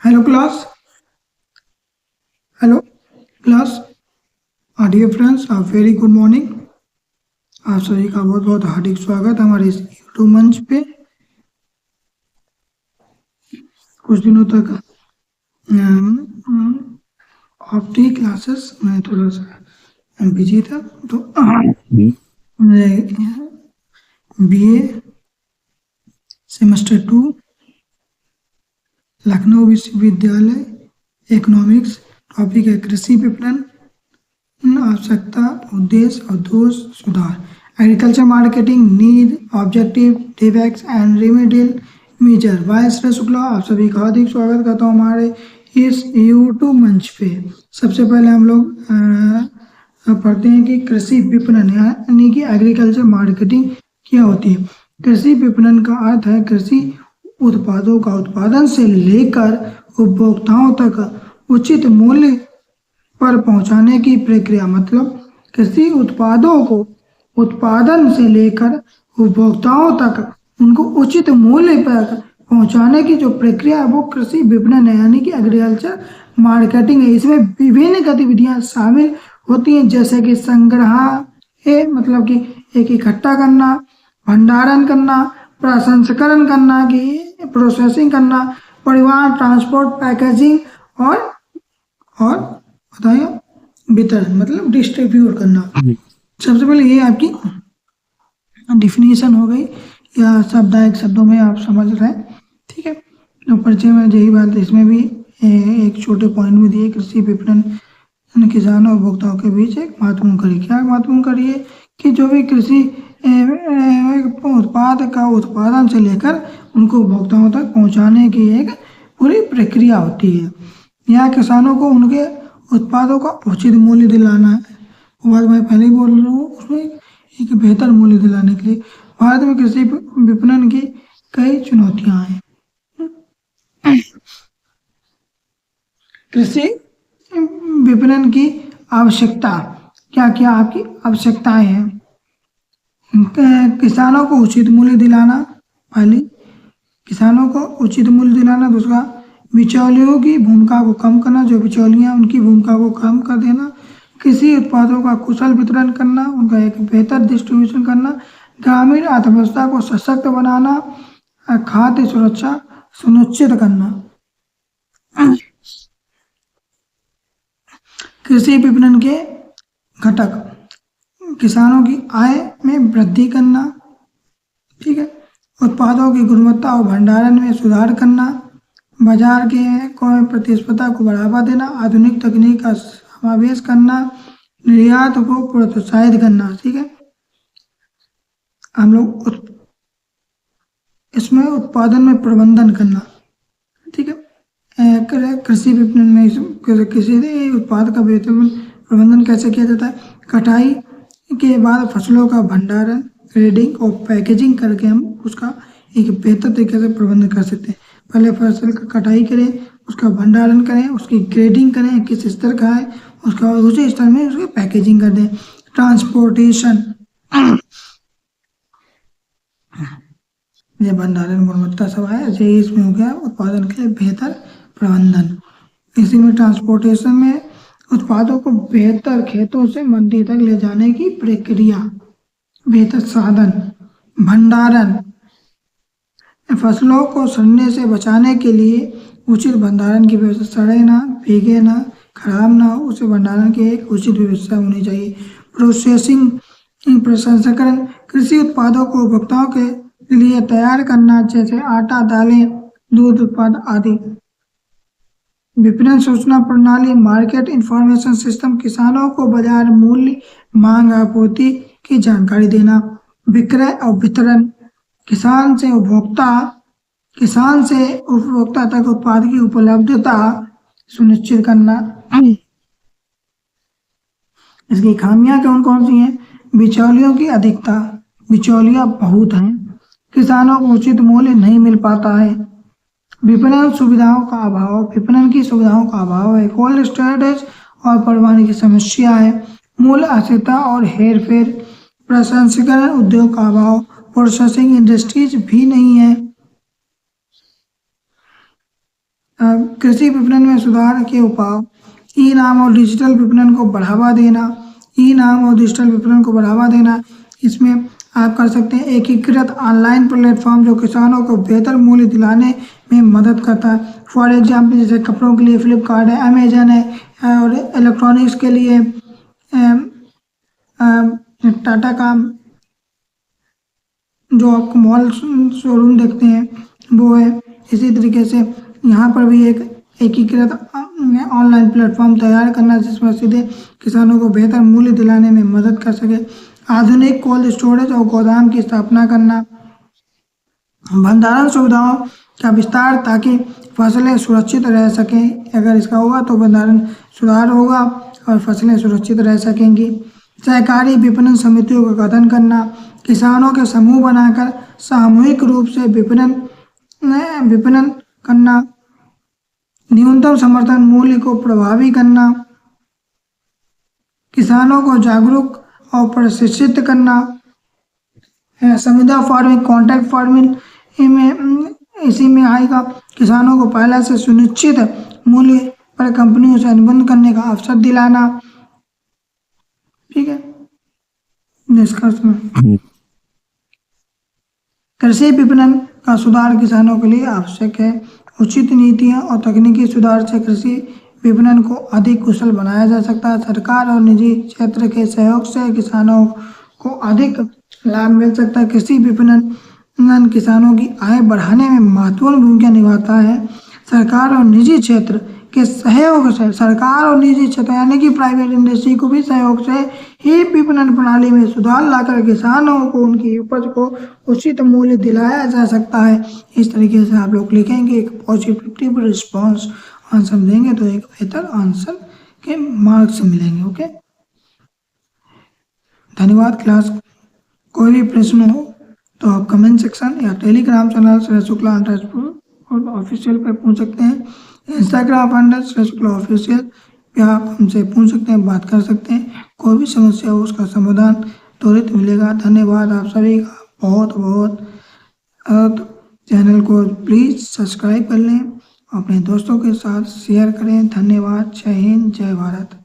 Hello class. Hello class. Dear friends, very good morning. आप सभी का बहुत बहुत हार्दिक स्वागत हमारे इस यूट्यूब मंच पे। कुछ दिनों तक ऑफ थी क्लासेस, मैं थोड़ा सा बिजी था, तो बीए सेमेस्टर 2 लखनऊ विश्वविद्यालय इकोनॉमिक्स, टॉपिक है कृषि विपणन, आवश्यकता, उद्देश्य और दोष सुधार। Agriculture marketing need, objective, defects and remedial measure. By Shri Shukla, आप सभी का हार्दिक स्वागत करता हूँ हमारे इस यूट्यूब मंच पे। सबसे पहले हम लोग पढ़ते हैं कि कृषि विपणन यानी कि एग्रीकल्चर मार्केटिंग क्या होती है। कृषि विपणन का अर्थ है कृषि उत्पादों का उत्पादन से लेकर उपभोक्ताओं तक उचित मूल्य पर पहुंचाने की प्रक्रिया। मतलब कृषि उत्पादों को उत्पादन से लेकर उपभोक्ताओं तक उनको उचित मूल्य पर पहुंचाने की जो प्रक्रिया है वो कृषि विपणन है, यानी कि एग्रीकल्चर मार्केटिंग है। इसमें विभिन्न गतिविधियां शामिल होती हैं, जैसे कि संग्रह मतलब कि एक इकट्ठा करना, भंडारण करना, प्रसंस्करण करना की प्रोसेसिंग करना, परिवहन ट्रांसपोर्ट, पैकेजिंग और बताइए वितरण मतलब डिस्ट्रीब्यूट करना। सबसे पहले ये आपकी डिफिनीशन हो गई, या शब्दायक शब्दों में आप समझ रहे हैं। ठीक है, तो परिचय में यही बात है। इसमें भी एक छोटे पॉइंट में दिए, कृषि विपणन किसानों और उपभोक्ताओं के बीच एक महत्वपूर्ण कड़ी। क्या महत्वपूर्ण कड़ी है कि जो भी कृषि उत्पाद का उत्पादन से लेकर उनको उपभोक्ताओं तक पहुंचाने की एक पूरी प्रक्रिया होती है। यहाँ किसानों को उनके उत्पादों का उचित मूल्य दिलाना है। वो बात मैं पहले ही बोल रहा हूँ, उसमें एक बेहतर मूल्य दिलाने के लिए भारत में कृषि विपणन की कई चुनौतियां हैं। कृषि विपणन की आवश्यकता, क्या क्या आपकी आवश्यकताएं हैं। किसानों को उचित मूल्य दिलाना, पहली किसानों को उचित मूल्य दिलाना। दूसरा, बिचौलियों की भूमिका को कम करना, जो बिचौलियां उनकी भूमिका को कम कर देना। कृषि उत्पादों का कुशल वितरण करना, उनका एक बेहतर डिस्ट्रीब्यूशन करना। ग्रामीण अर्थव्यवस्था को सशक्त बनाना, खाद्य सुरक्षा सुनिश्चित करना। कृषि विपणन के घटक, किसानों की आय में वृद्धि करना, ठीक है, उत्पादों की गुणवत्ता और भंडारण में सुधार करना, बाजार के प्रतिस्पर्धा को बढ़ावा देना, आधुनिक तकनीक का समावेश करना, निर्यात को प्रोत्साहित करना। ठीक है, हम लोग इसमें उत्पादन में प्रबंधन करना। ठीक है, कृषि विपणन में किसी उत्पाद का बेहतर प्रबंधन कैसे किया जाता है। कटाई के बाद फसलों का भंडारण, ग्रेडिंग और पैकेजिंग करके हम उसका एक बेहतर तरीके से प्रबंधन कर सकते हैं। पहले फसल का कटाई करें, उसका भंडारण करें, उसकी ग्रेडिंग करें किस स्तर का है, उसका उसी स्तर में उसकी पैकेजिंग कर दें। ट्रांसपोर्टेशन, ये भंडारण गुणवत्ता सब है, ऐसे ही इसमें हो गया उत्पादन के लिए बेहतर प्रबंधन। इसी में ट्रांसपोर्टेशन में उत्पादों को बेहतर खेतों से मंडी तक ले जाने की प्रक्रिया, बेहतर साधन। भंडारण, फसलों को सड़ने से बचाने के लिए उचित भंडारण की व्यवस्था, सड़े ना, भीगे ना, खराब ना हो, उसे भंडारण की एक उचित व्यवस्था होनी चाहिए। प्रोसेसिंग, प्रसंस्करण, कृषि उत्पादों को उपभोक्ताओं के लिए तैयार करना, जैसे आटा, दालें, दूध उत्पाद आदि। विपणन सूचना प्रणाली, मार्केट इंफॉर्मेशन सिस्टम, किसानों को बाजार मूल्य, मांग, आपूर्ति की जानकारी देना। विक्रय और वितरण, किसान से उपभोक्ता तक उत्पाद की उपलब्धता सुनिश्चित करना। इसकी खामियां कौन कौन सी हैं। बिचौलियों की अधिकता, बिचौलिया बहुत हैं, किसानों को उचित मूल्य नहीं मिल पाता है। विपणन सुविधाओं का अभाव, विपणन की सुविधाओं का अभाव है। कोल्ड स्टोरेज और परिवहन की समस्या है। मूल्य अस्थिरता और हेर फेर। प्रसंस्करण उद्योग का अभाव, प्रोसेसिंग इंडस्ट्रीज भी नहीं है। कृषि विपणन में सुधार के उपाय, ई नाम और डिजिटल विपणन को बढ़ावा देना, ई नाम और डिजिटल विपणन को बढ़ावा देना। इसमें आप कर सकते हैं एकीकृत ऑनलाइन प्लेटफॉर्म जो किसानों को बेहतर मूल्य दिलाने में मदद करता है। फॉर एग्जाम्पल जैसे कपड़ों के लिए फ्लिपकार्ट है, अमेजन है और इलेक्ट्रॉनिक्स के लिए टाटा का जो आपको मॉल शोरूम देखते हैं वो है। इसी तरीके से यहाँ पर भी एक एकीकृत ऑनलाइन प्लेटफॉर्म तैयार करना जिसमें सीधे किसानों को बेहतर मूल्य दिलाने में मदद कर सके। आधुनिक कोल्ड स्टोरेज और गोदाम की स्थापना करना, भंडारण सुविधाओं का विस्तार ताकि फसलें सुरक्षित रह सकें। अगर इसका होगा तो भंडारण सुधार होगा और फसलें सुरक्षित रह सकेंगी। सहकारी विपणन समितियों का गठन करना, किसानों के समूह बनाकर सामूहिक रूप से विपणन करना, न्यूनतम समर्थन मूल्य को प्रभावी करना, किसानों को जागरूक और प्रशिक्षित करना, संविदा फार्मिंग, कॉन्ट्रैक्ट फार्मिंग में इसी में आएगा। किसानों को पहले से सुनिश्चित मूल्य पर कंपनियों से अनुबंध करने का अवसर दिलाना। ठीक है, निष्कर्ष में कृषि विपणन का सुधार किसानों के लिए आवश्यक है। उचित नीतियां और तकनीकी सुधार से कृषि विपणन को अधिक कुशल बनाया जा सकता है। सरकार और निजी क्षेत्र के सहयोग से किसानों को अधिक लाभ मिल सकता है। कृषि विपणन किसानों की आय बढ़ाने में महत्वपूर्ण भूमिका निभाता है। सरकार और निजी क्षेत्र के सहयोग से, सरकार और निजी क्षेत्र यानी कि प्राइवेट इंडस्ट्री को भी सहयोग से ही विपणन प्रणाली में सुधार लाकर किसानों को उनकी उपज को उचित मूल्य दिलाया जा सकता है। इस तरीके से आप लोग लिखेंगे, एक पॉजिटिव रिस्पॉन्स आंसर देंगे तो एक बेहतर आंसर के मार्क्स मिलेंगे। ओके, धन्यवाद। क्लास कोई भी प्रश्न हो तो आप कमेंट सेक्शन या टेलीग्राम चैनल श्रेय शुक्ला और ऑफिशियल पे पूछ सकते हैं। इंस्टाग्राम हैंडल श्रेय शुक्ला ऑफिशियल पे आप हमसे पूछ सकते हैं, बात कर सकते हैं। कोई भी समस्या हो उसका समाधान त्वरित मिलेगा। धन्यवाद आप सभी का बहुत बहुत। चैनल को प्लीज़ सब्सक्राइब कर लें, अपने दोस्तों के साथ शेयर करें। धन्यवाद। जय हिंद, जय भारत।